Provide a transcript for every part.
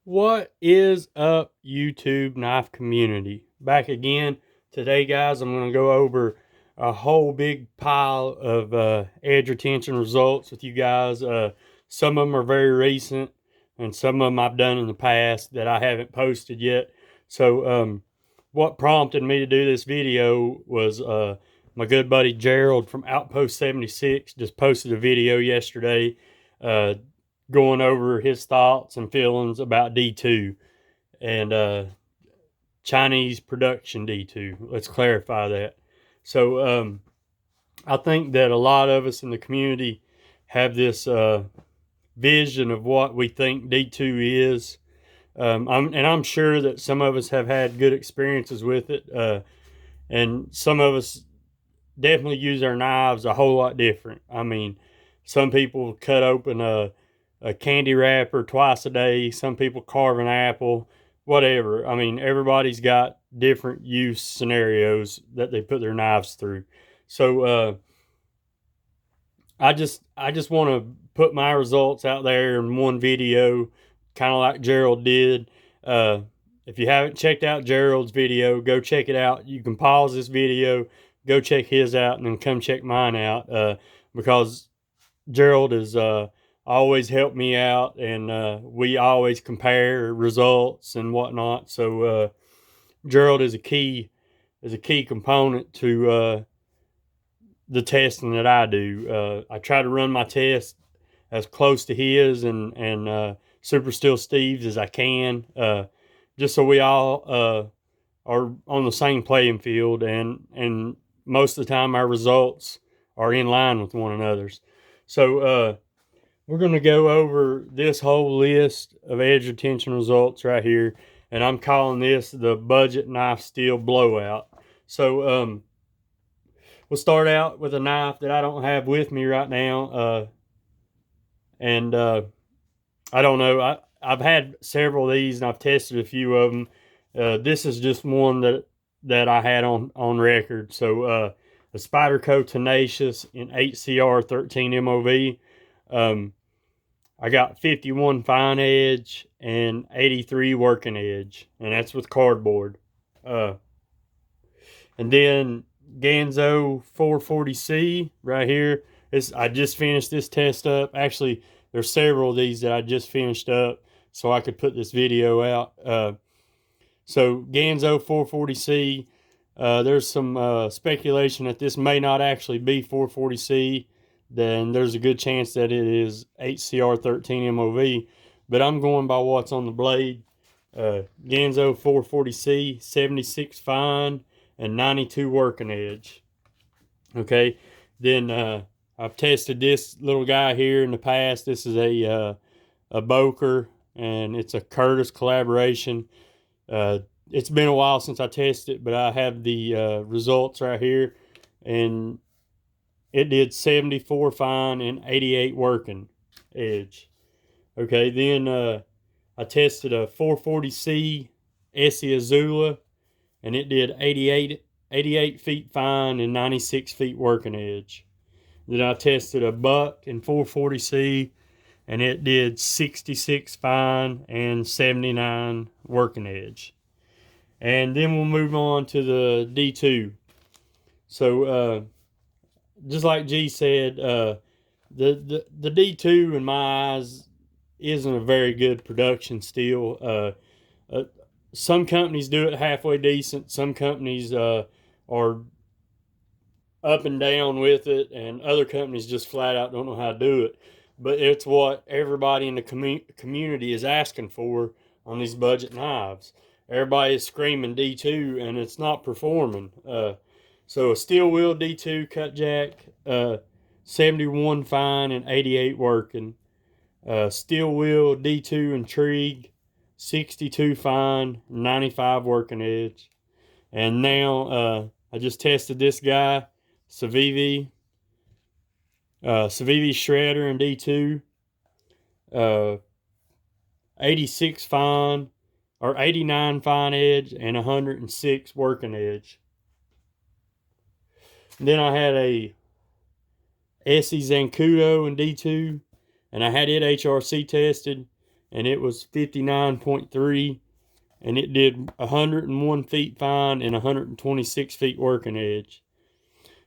What is up, YouTube knife community? Back again. Today, guys, I'm going to go over a whole big pile of edge retention results with you guys. Some of them are very recent, and some of them I've done in the past that I haven't posted yet. So, what prompted me to do this video was my good buddy Gerald from Outpost 76 just posted a video yesterday. Uh, Going over his thoughts and feelings about D2 and Chinese production D2. Let's clarify that. So I think that a lot of us in the community have this vision of what we think D2 is. I'm sure that some of us have had good experiences with it, and some of us definitely use our knives a whole lot different. I mean, some people cut open a candy wrapper twice a day. Some people carve an apple, whatever. I mean, everybody's got different use scenarios that they put their knives through. So I just want to put my results out there in one video, kind of like Gerald did. Uh, if you haven't checked out Gerald's video, go check it out. You can pause this video, go check his out, and then come check mine out, because Gerald has always helped me out, and we always compare results and whatnot. So Gerald is a key component to the testing that I do. I try to run my test as close to his and Super Steel Steve's as I can, just so we all are on the same playing field, and most of the time our results are in line with one another's. So we're going to go over this whole list of edge retention results right here, and I'm calling this the budget knife steel blowout. So we'll start out with a knife that I don't have with me right now, and I don't know. I've had several of these, and I've tested a few of them. This is just one that I had on record. So the Spyderco Tenacious in 8CR 13 MOV. I got 51 fine edge and 83 working edge, and that's with cardboard. Uh, and then Ganzo 440C right here. I just finished this test up. Actually, there's several of these that I just finished up so I could put this video out. So Ganzo 440C, there's some speculation that this may not actually be 440C. Then there's a good chance that it is 8CR 13 MOV. But I'm going by what's on the blade. Ganzo 440C, 76 fine and 92 working edge. Okay, then I've tested this little guy here in the past. This is a Boker, and it's a Curtis collaboration. It's been a while since I tested it, but I have the results right here, and it did 74 fine and 88 working edge. Okay, then I tested a 440C Essie Azula, and it did 88 feet fine and 96 feet working edge. Then I tested a Buck in 440C, and it did 66 fine and 79 working edge. And then we'll move on to the D2. So just like G said, the D2 in my eyes isn't a very good production steel. Some companies do it halfway decent. Some companies are up and down with it, and other companies just flat out don't know how to do it. But it's what everybody in the community is asking for on these budget knives. Everybody is screaming D2, and it's not performing. So a steel wheel D2 cut jack, 71 fine and 88 working. Steel wheel D2 intrigue, 62 fine, 95 working edge. And now I just tested this guy, Civivi shredder in D2, 86 fine or 89 fine edge and 106 working edge. And then I had a Essie Zancudo in D2, and I had it HRC tested, and it was 59.3, and it did 101 feet fine and 126 feet working edge.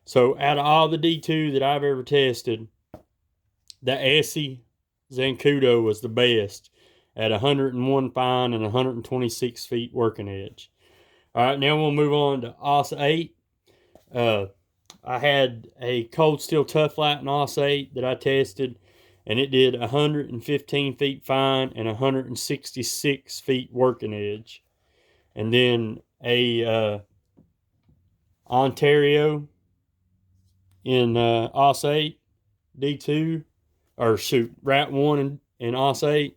So out of all the D2 that I've ever tested, the Essie Zancudo was the best at 101 fine and 126 feet working edge. All right, now we'll move on to OS 8. I had a cold steel tough light in OS 8 that I tested, and it did 115 feet fine and 166 feet working edge. And then a Ontario in OS 8 D2, or shoot, Rat 1 in OS 8,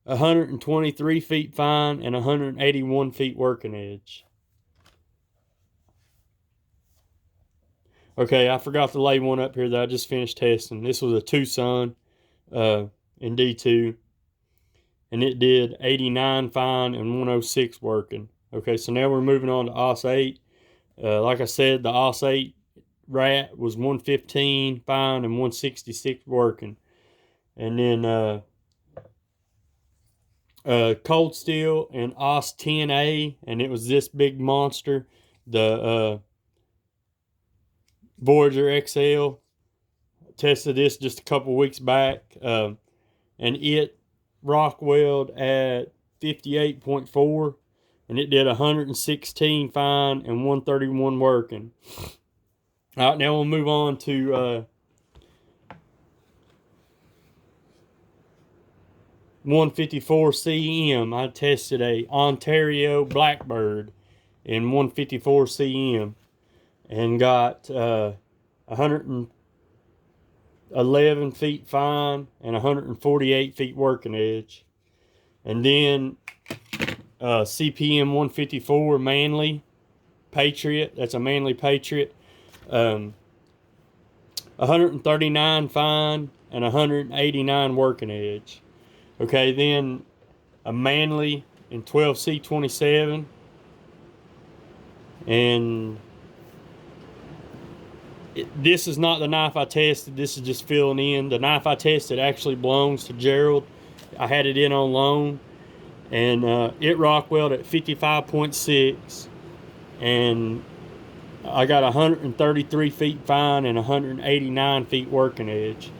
123 feet fine and 181 feet working edge. Okay, I forgot to lay one up here that I just finished testing. This was a Tucson in D2, and it did 89 fine and 106 working. Okay, so now we're moving on to OS 8. Like I said, the OS 8 Rat was 115 fine and 166 working. And then cold steel and OS 10A, and it was this big monster, the Voyager XL. Tested this just a couple weeks back, and it Rockwelled at 58.4, and it did 116 fine and 131 working. All right, now we'll move on to 154 CM. I tested a Ontario Blackbird in 154 CM and got 111 feet fine and 148 feet working edge. And then CPM 154 Manly Patriot. That's a Manly Patriot. 139 fine and 189 working edge. Okay, then a Manly in 12C27, and this is not the knife I tested. This is just filling in. The knife I tested actually belongs to Gerald. I had it in on loan, and it Rockwelled at 55.6, and I got 133 feet fine and 189 feet working edge.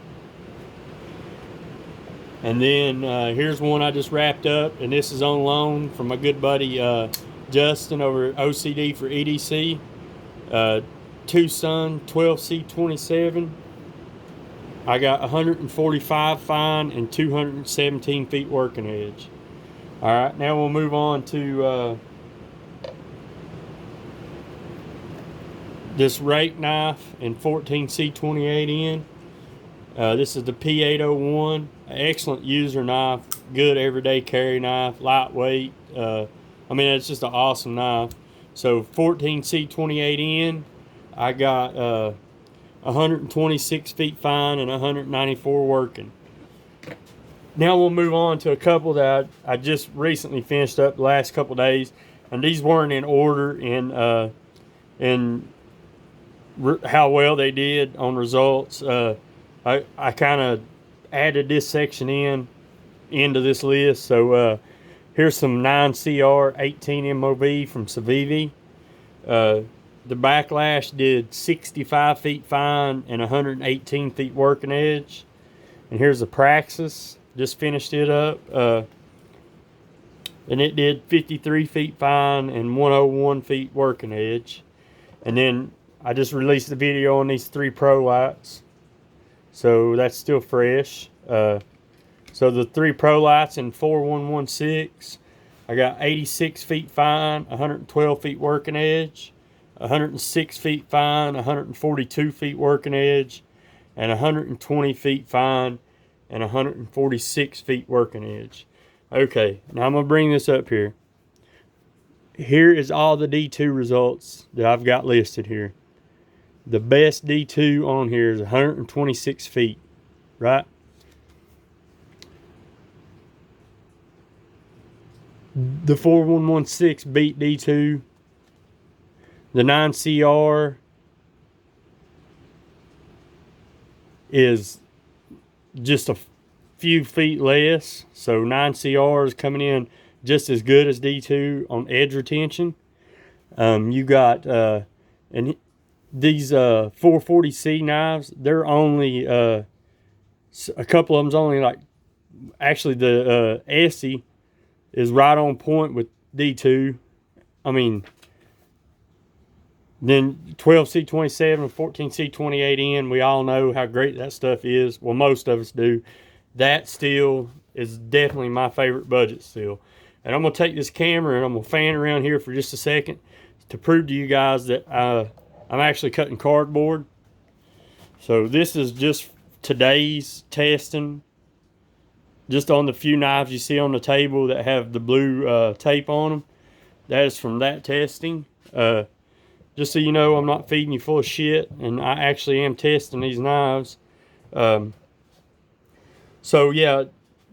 And then here's one I just wrapped up, and this is on loan from my good buddy Justin over at OCD for EDC. Tucson 12C27. I got 145 fine and 217 feet working edge. All right, now we'll move on to this rake knife in 14C28N. This is the P801. Excellent user knife, good everyday carry knife, lightweight. I mean, it's just an awesome knife. So 14C28N, I got 126 feet fine and 194 working. Now we'll move on to a couple that I just recently finished up the last couple days, and these weren't in order in how well they did on results. I kind of added this section into this list. So here's some 9CR 18 MOV from Civivi. The Backlash did 65 feet fine and 118 feet working edge. And here's the Praxis. Just finished it up. And it did 53 feet fine and 101 feet working edge. And then I just released the video on these 3 Pro lights. So that's still fresh. So the 3 Pro lights in 4116, I got 86 feet fine, 112 feet working edge, 106 feet fine, 142 feet working edge, and 120 feet fine and 146 feet working edge. Okay, now I'm going to bring this up here. Here is all the D2 results that I've got listed here. The best D2 on here is 126 feet, right? The 4116 beat D2. The 9CR is just a few feet less. So 9CR is coming in just as good as D2 on edge retention. You got and these 440C knives, they're only a couple of them's only like, actually the Essie is right on point with D2. I mean, then 12C27 and 14C28N, we all know how great that stuff is. Well, most of us do. That steel is definitely my favorite budget steel. And I'm going to take this camera and I'm going to fan around here for just a second to prove to you guys that I'm actually cutting cardboard. So this is just today's testing. Just on the few knives you see on the table that have the blue tape on them. That is from that testing. Just so you know, I'm not feeding you full of shit, and I actually am testing these knives. So yeah,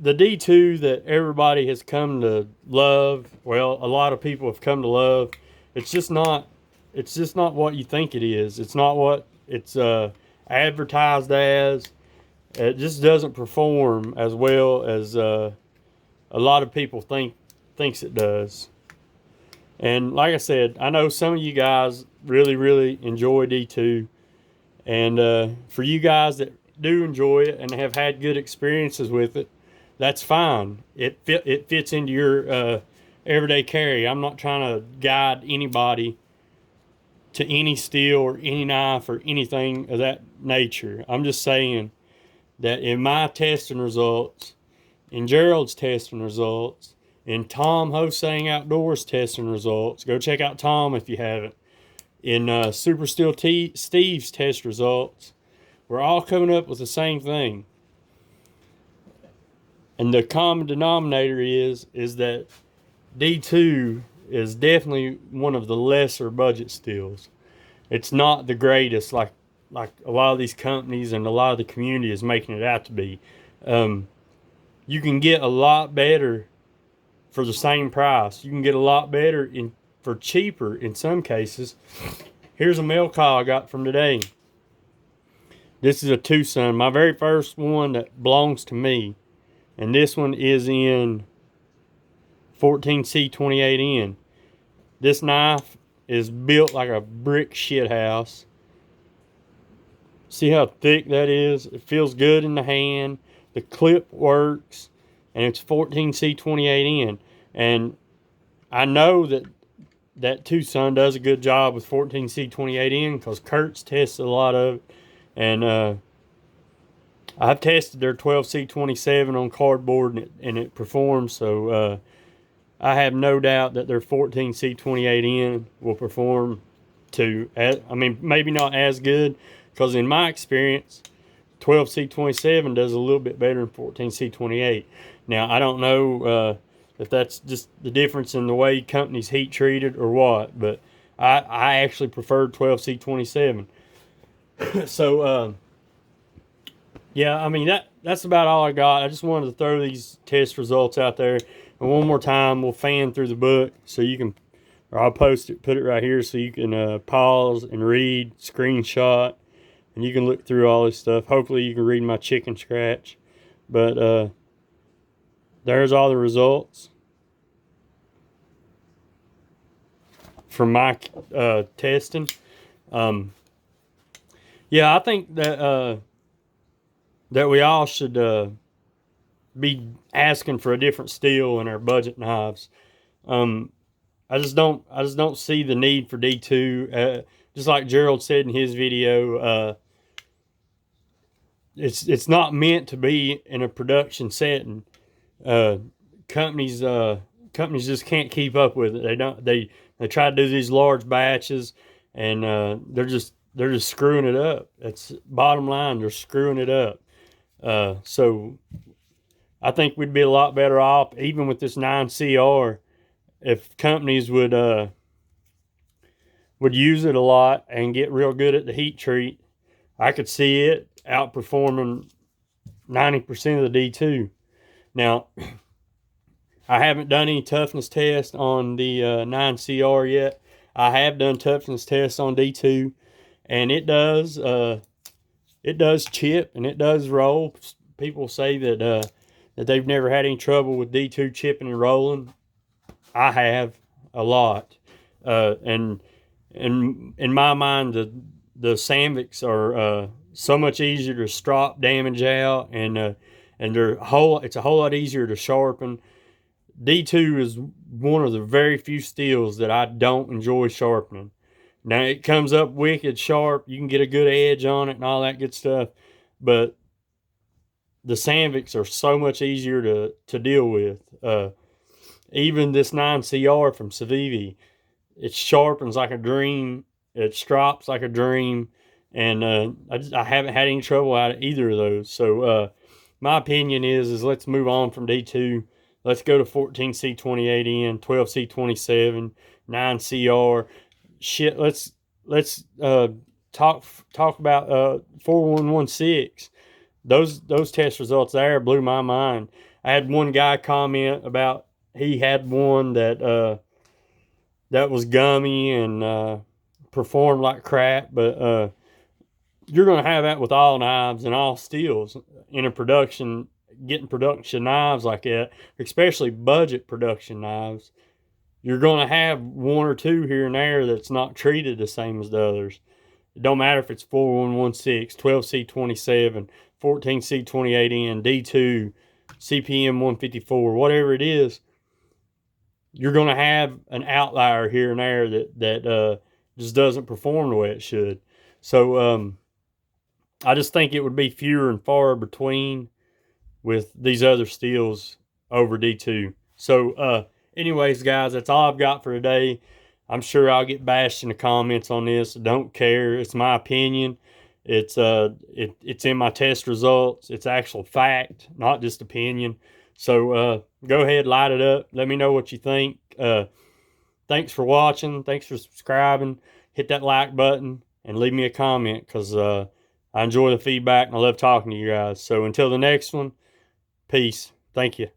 the D2 that everybody has come to love, well, a lot of people have come to love, it's just not what you think it is. It's not what it's advertised as. It just doesn't perform as well as a lot of people thinks it does. And like I said, I know some of you guys really enjoy D2, and for you guys that do enjoy it and have had good experiences with it, that's fine. It fits into your everyday carry. I'm not trying to guide anybody to any steel or any knife or anything of that nature. I'm just saying that in my testing results, in Gerald's testing results, in Tom Hosang Outdoors testing results, go check out Tom if you haven't, in Super Steel Steve's test results, we're all coming up with the same thing. And the common denominator is that D2 is definitely one of the lesser budget steels. It's not the greatest like a lot of these companies and a lot of the community is making it out to be. You can get a lot better for the same price. You can get a lot better for cheaper in some cases. Here's a mail call I got from today. This is a Tucson, my very first one that belongs to me. And this one is in 14C28N. This knife is built like a brick shit house. See how thick that is? It feels good in the hand. The clip works. And it's 14C28N. And I know that Tucson does a good job with 14C28N because Kurt's tested a lot of it. And I've tested their 12C27 on cardboard and it performs. So I have no doubt that their 14C28N will perform too. I mean, maybe not as good, because in my experience, 12C27 does a little bit better than 14C28. Now, I don't know if that's just the difference in the way companies heat treated or what, but I actually preferred 12C27. So, yeah, I mean, that's about all I got. I just wanted to throw these test results out there. And one more time, we'll fan through the book so you can, or I'll post it, put it right here so you can pause and read, screenshot, and you can look through all this stuff. Hopefully you can read my chicken scratch. But there's all the results from my testing. Yeah, I think that that we all should be asking for a different steel in our budget knives. I just don't see the need for D2. Just like Gerald said in his video, it's not meant to be in a production setting. Companies just can't keep up with it. They try to do these large batches, and they're just screwing it up. That's bottom line. They're screwing it up. So I think we'd be a lot better off, even with this 9CR, if companies would use it a lot and get real good at the heat treat. I could see it outperforming 90% of the D2. Now, I haven't done any toughness test on the 9CR yet. I have done toughness tests on D2, and it does chip and it does roll. People say that that they've never had any trouble with D2 chipping and rolling. I have a lot. And in my mind, the Sandviks are so much easier to strop damage out, and it's a whole lot easier to sharpen. D2 is one of the very few steels that I don't enjoy sharpening. Now, it comes up wicked sharp. You can get a good edge on it and all that good stuff. But the Sandviks are so much easier to deal with. Even this 9CR from Civivi, it sharpens like a dream. It strops like a dream. And I haven't had any trouble out of either of those. So my opinion is let's move on from D2. Let's go to 14C28N, 12C27, 9CR. Shit, let's talk about 4116. Those test results there blew my mind. I had one guy comment about he had one that was gummy and performed like crap, but you're going to have that with all knives and all steels in a production. Getting production knives like that, especially budget production knives, you're going to have one or two here and there that's not treated the same as the others. It don't matter if it's 4116, 12C27, 14C28N, D2, CPM 154, whatever it is. You're going to have an outlier here and there that just doesn't perform the way it should. So I just think it would be fewer and far between with these other steels over D2. So anyways, guys, that's all I've got for today. I'm sure I'll get bashed in the comments on this. Don't care. It's my opinion. It's in my test results. It's actual fact, not just opinion. So go ahead, light it up. Let me know what you think. Thanks for watching. Thanks for subscribing. Hit that like button and leave me a comment, because I enjoy the feedback and I love talking to you guys. So until the next one, peace. Thank you.